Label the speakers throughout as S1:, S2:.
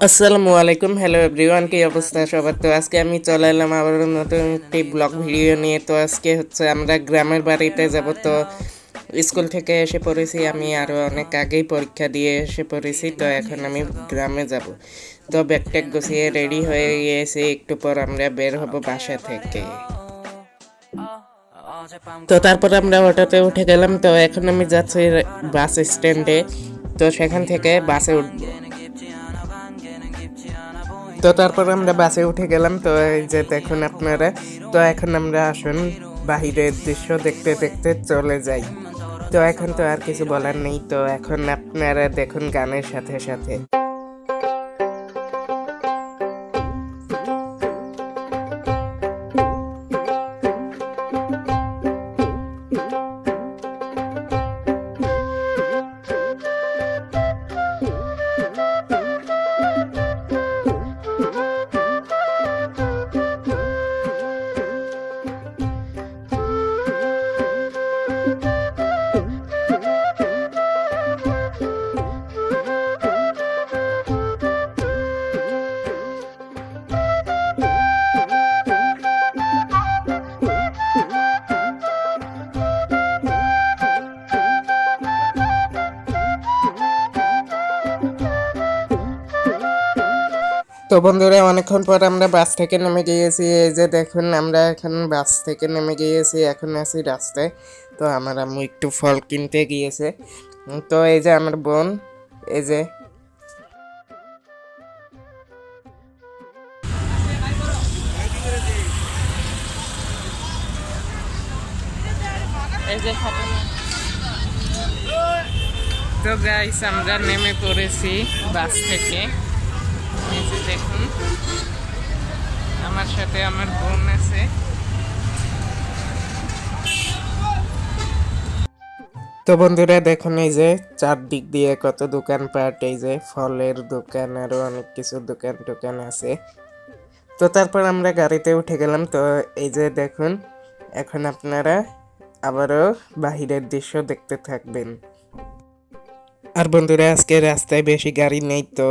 S1: আসসালামু আলাইকুম, hello everyone, কি অবস্থা সবার? তো আজকে আমি চলে এলাম আবার নতুন একটি ব্লগ ভিডিও নিয়ে। তো আজকে হচ্ছে আমরা গ্রামের বাড়িতে যাব। তো স্কুল থেকে এসে পড়েছি, আমি আরও অনেক আগেই পরীক্ষা দিয়ে এসে পড়েছি। তো এখন আমি গ্রামে যাব। তো ব্যাগ ট্যাগ গুছিয়ে রেডি হয়ে গিয়েছি, একটু পর আমরা বের হব বাসা থেকে। তো তারপর আমরা অটোতে উঠে গেলাম। তো এখন আমি যাচ্ছি বাস স্ট্যান্ডে। তো সেখান থেকে বাসে উঠবো। তো তারপর আমরা বাসে উঠে গেলাম। তো এই যে দেখুন আপনারা, তো এখন আমরা আসুন বাহিরের দৃশ্য দেখতে দেখতে চলে যাই। তো এখন তো আর কিছু বলার নেই। তো এখন আপনারা দেখুন গানের সাথে সাথে। তো বন্ধুরা, অনেকক্ষণ পর আমরা বাস থেকে নেমে গিয়েছি। এই যে দেখুন, আমরা এখন বাস থেকে নেমে গিয়েছি, এখন আছি রাস্তায়। তো আমার আম্মু একটু ফল কিনতে গিয়েছে। তো এই যে আমার বোন, এই যে তো গাইস, আমরা নেমে পড়েছি বাস থেকে। এই যে দেখুন, আমার সাথে আমার বোন আছে। তো বন্ধুরা দেখুন, এই যে চারদিক দিয়ে কত দোকানপাট, এই যে ফলের দোকান, আরো অনেক কিছু দোকান টোকান আছে। তো তারপর আমরা গাড়িতে উঠে গেলাম। তো এই যে দেখুন, এখন আপনারা আবারও বাহিরের দৃশ্য দেখতে থাকবেন। আর বন্ধুরা, আজকে রাস্তায় বেশি গাড়ি নেই। তো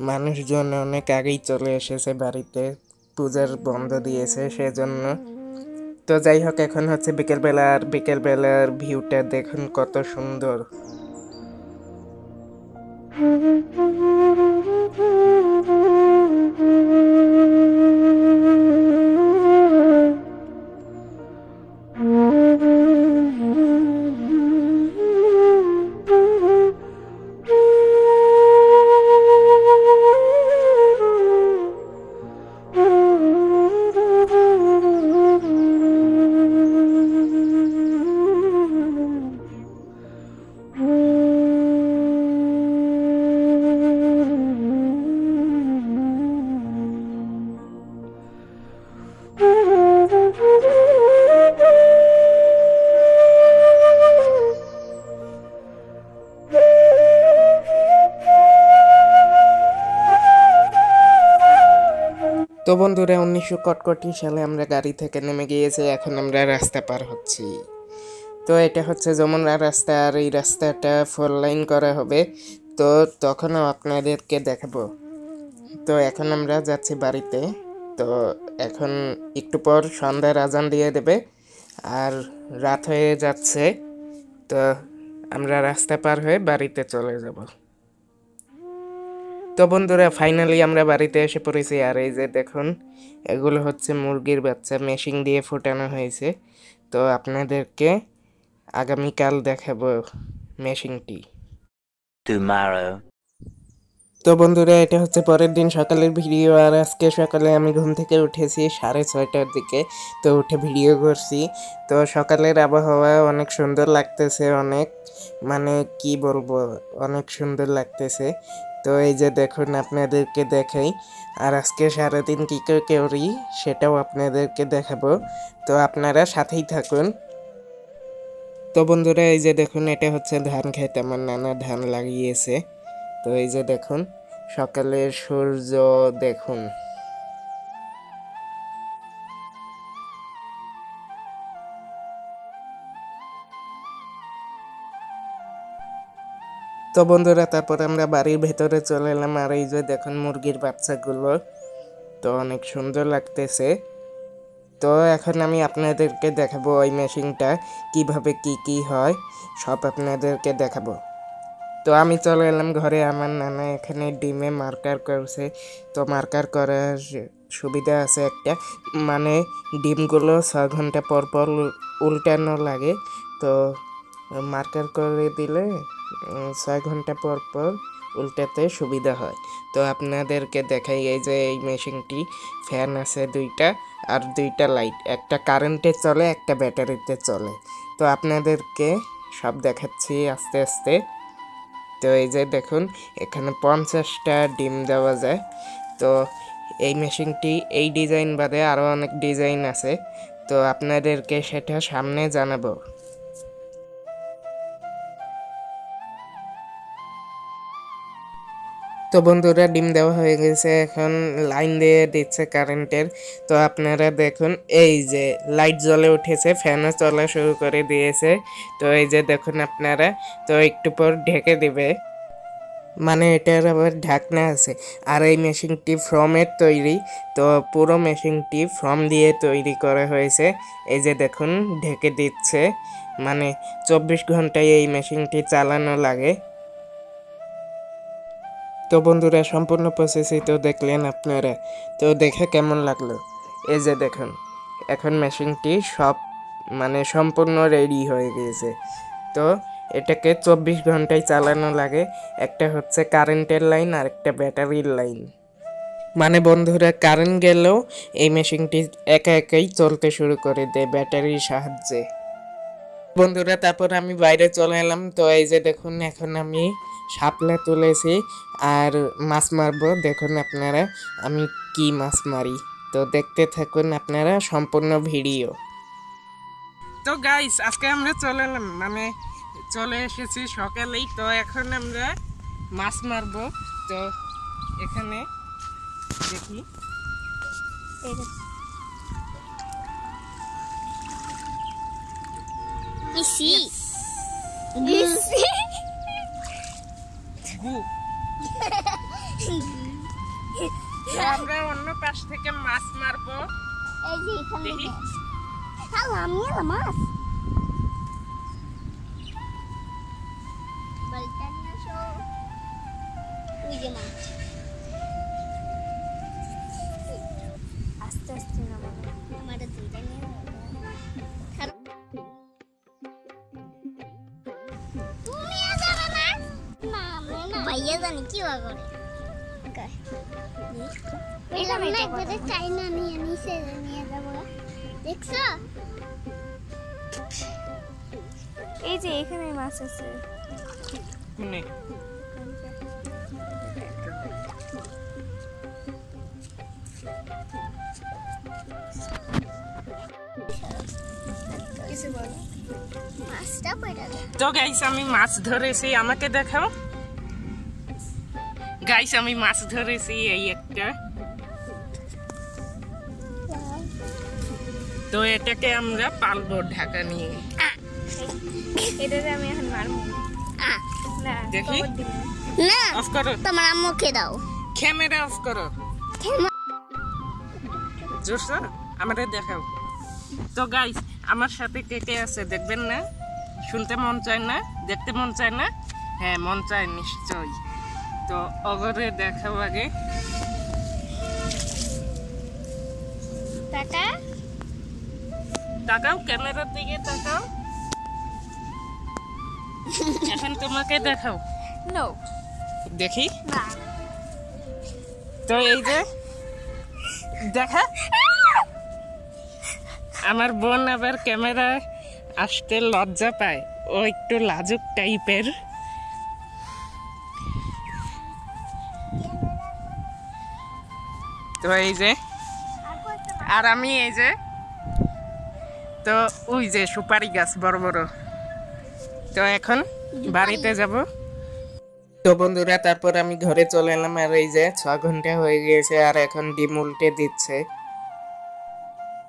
S1: মানুষজন অনেক আগেই চলে এসেছে বাড়িতে, পূজার বন্ধ দিয়েছে সেজন্য। তো যাই হোক, এখন হচ্ছে বিকেলবেলা, আর বিকেলবেলার ভিউটা দেখুন কত সুন্দর। তো বন্ধুরা, 1961 সালে আমরা গাড়ি থেকে নেমে গিয়েছি, এখন আমরা রাস্তা পার হচ্ছি। তো এটা হচ্ছে যমুনা রাস্তা, আর এই রাস্তাটা 4 লাইন করা হবে। তো তখনও আপনাদেরকে দেখাবো। তো এখন আমরা যাচ্ছি বাড়িতে। তো এখন একটু পর সন্ধ্যার আজান দিয়ে দেবে, আর রাত হয়ে যাচ্ছে। তো আমরা রাস্তা পার হয়ে বাড়িতে চলে যাব। তো বন্ধুরা, ফাইনালি আমরা বাড়িতে এসে পড়েছি। আর এই যে দেখুন, এগুলো হচ্ছে মুরগির বাচ্চা, মেশিন দিয়ে ফোটানো হয়েছে। তো আপনাদেরকে আগামীকাল দেখাবো মেশিনটি। তো বন্ধুরা, এটা হচ্ছে পরের দিন সকালের ভিডিও। আর আজকে সকালে আমি ঘুম থেকে উঠেছি 6:30টার দিকে। তো উঠে ভিডিও করছি। তো সকালের আবহাওয়া অনেক সুন্দর লাগতেছে, অনেক মানে কি বলবো, অনেক সুন্দর লাগতেছে। তো এই যে দেখুন, আপনাদেরকে দেখাই। আর আজকে সারাদিন কী করি সেটাও আপনাদেরকে দেখাবো। তো আপনারা সাথেই থাকুন। তো বন্ধুরা, এই যে দেখুন, এটা হচ্ছে ধান ক্ষেত, আমার নানা ধান লাগিয়েছে। তো এই যে দেখুন, সকালের সূর্য দেখুন। তো বন্ধুরা তারপর আমরা বাড়ির ভেতরে চলে এলাম, আর এই যে দেখুন মুরগির বাচ্চাগুলো, তো অনেক সুন্দর লাগতেছে। তো এখন আমি আপনাদেরকে দেখাবো ওই মেশিনটা কিভাবে কি হয়, সব আপনাদেরকে দেখাবো। তো আমি চলে এলাম ঘরে, আমার নানা এখানে ডিমে মার্কার করছে। তো মার্কার করার সুবিধা আছে একটা, মানে ডিমগুলো 6 ঘন্টা পর পর উল্টানো লাগে। তো মার্কার করে দিলে 6 ঘন্টা পর পর উল্টাতে সুবিধা হয়। তো আপনাদেরকে দেখাই, এই যে এই মেশিনটি, ফ্যান আছে 2টা আর 2টা লাইট, একটা কারেন্টে চলে একটা ব্যাটারিতে চলে। তো আপনাদেরকে সব দেখাচ্ছি আস্তে আস্তে। তো এই যে দেখুন এখানে 50টা ডিম দেওয়া যায়। তো এই মেশিনটি এই ডিজাইন বাদে আরও অনেক ডিজাইন আছে, তো আপনাদেরকে সেটা সামনে জানাবো। তো বন্ধুরা ডিম দেওয়া হয়ে গেছে, এখন লাইন দিয়ে দিচ্ছে কারেন্টের। তো আপনারা দেখুন এই যে লাইট জ্বলে উঠেছে, ফ্যানও চলা শুরু করে দিয়েছে। তো এই যে দেখুন আপনারা, তো একটু পর ঢেকে দিবে, মানে এটার আবার ঢাকনা আছে। আর এই মেশিনটি ফ্রমের তৈরি, তো পুরো মেশিনটি ফ্রম দিয়ে তৈরি করা হয়েছে। এই যে দেখুন ঢেকে দিচ্ছে, মানে 24 ঘন্টায় এই মেশিনটি চালানো লাগে। তো বন্ধুরা সম্পূর্ণ প্রসেসই তো দেখলেন আপনারা, তো দেখে কেমন লাগলো? এই যে দেখুন এখন মেশিনটি সব মানে সম্পূর্ণ রেডি হয়ে গিয়েছে। তো এটাকে 24 ঘন্টায় চালানো লাগে, একটা হচ্ছে কারেন্টের লাইন আর একটা ব্যাটারির লাইন। মানে বন্ধুরা কারেন্ট গেলেও এই মেশিনটি একা একাই চলতে শুরু করে দেয় ব্যাটারির সাহায্যে। বন্ধুরা তারপর আমি বাইরে চলে এলাম। তো এই যে দেখুন এখন আমি শাপলা তুলেছি আর মাছ মারবো। দেখুন আপনারা আমি কি মাছ মারি, তো দেখতে থাকুন আপনারা সম্পূর্ণ ভিডিও। তো গাইস আজকে আমরা চলে এলাম, মানে চলে এসেছি সকালেই। তো এখন আমরা মাছ মারবো। তো এখানে দেখি আমরা অন্য পাশ থেকে মাছ মারবো। দেখি
S2: মাছ আস্তে আস্তে আমাদের দুইটা নিয়ে ভাইয়া জানি কি করে চাইনা নিয়ে নিচে নিয়ে যাবো, দেখছো? এই যে এখানে মাছ আছে।
S1: তো গাইস আমি মাছ ধরেছি, আমাকে দেখাও। গাইস আমি মাছ ধরেছি এই একটা। তো এটাকে আমরা পালবো ঢাকা নিয়ে।
S2: এটাতে আমি এখন মারবো না,
S1: দেখি
S2: না
S1: অফ করো,
S2: তোমার আম্মুকে দাও।
S1: ক্যামেরা অফ করো, জোরসো আমাদের দেখাও। তো গাইস আমার সাথে কে কে আছে দেখবেন না? শুনতে মন চায় না? দেখতে মন চায় না? হ্যাঁ মন চায় নিশ্চয়। তো অগরে দেখাও আগে।
S2: টাটা
S1: তাকাও, ক্যামেরার দিকে তাকাও। এখন তোমাকে দেখাও।
S2: নো
S1: দেখি।
S2: না
S1: তো এই যে দেখা, আমার বোন আবার ক্যামেরায় আসতে লজ্জা পায়, ও একটু লাজুক টাইপের। তো এই যে আর আমি এই যে, তো ওই যে সুপারি গাছ বড় বড়। তো এখন বাড়িতে যাব। তো বন্ধুরা তারপর আমি ঘরে চলে এলাম, আর এই যে 6 ঘন্টা হয়ে গিয়েছে আর এখন ডিম উল্টে দিচ্ছে।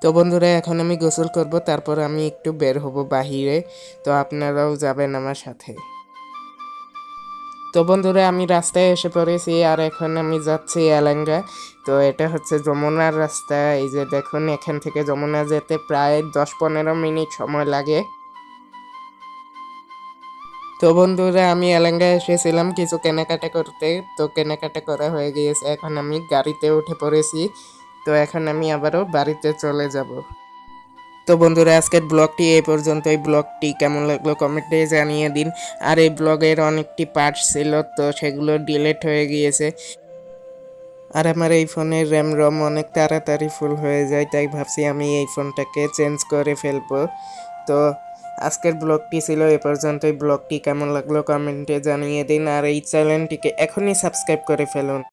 S1: তো বন্ধুরা এখন আমি গোসল করব, তারপর আমি একটু বের হব বাহিরে। তো আপনারাও যাবেন আমার সাথে। তো বন্ধুরা আমি রাস্তায় এসে পড়েছি আর এখন আমি যাচ্ছি এলাঙ্গা। তো এটা হচ্ছে যমুনার রাস্তা, এই যে দেখুন এখান থেকে যমুনা যেতে প্রায় 10-15 মিনিট সময় লাগে। তো বন্ধুরা আমি এলাঙ্গা এসেছিলাম কিছু কেনাকাটা করতে, তো কেনাকাটা করা হয়ে গিয়েছে, এখন আমি গাড়িতে উঠে পড়েছি। তো এখন আমি আবারও বাড়িতে চলে যাব। তো বন্ধুরা আজকের ব্লগটি এই পর্যন্তই। ব্লগটি কেমন লাগলো কমেন্টে জানিয়ে দিন। আর এই ব্লগের অনেকটি পার্ট ছিল, তো সেগুলো ডিলিট হয়ে গিয়েছে। আর আমার এই ফোনের র্যাম রম অনেক তাড়াতাড়ি ফুল হয়ে যায়, তাই ভাবছি আমি এই ফোনটাকে চেঞ্জ করে ফেলবো। তো আজকের ব্লগটি ছিল এ পর্যন্তই। ব্লগটি কেমন লাগলো কমেন্টে জানিয়ে দিন, আর এই চ্যানেলটিকে এখনই সাবস্ক্রাইব করে ফেলুন।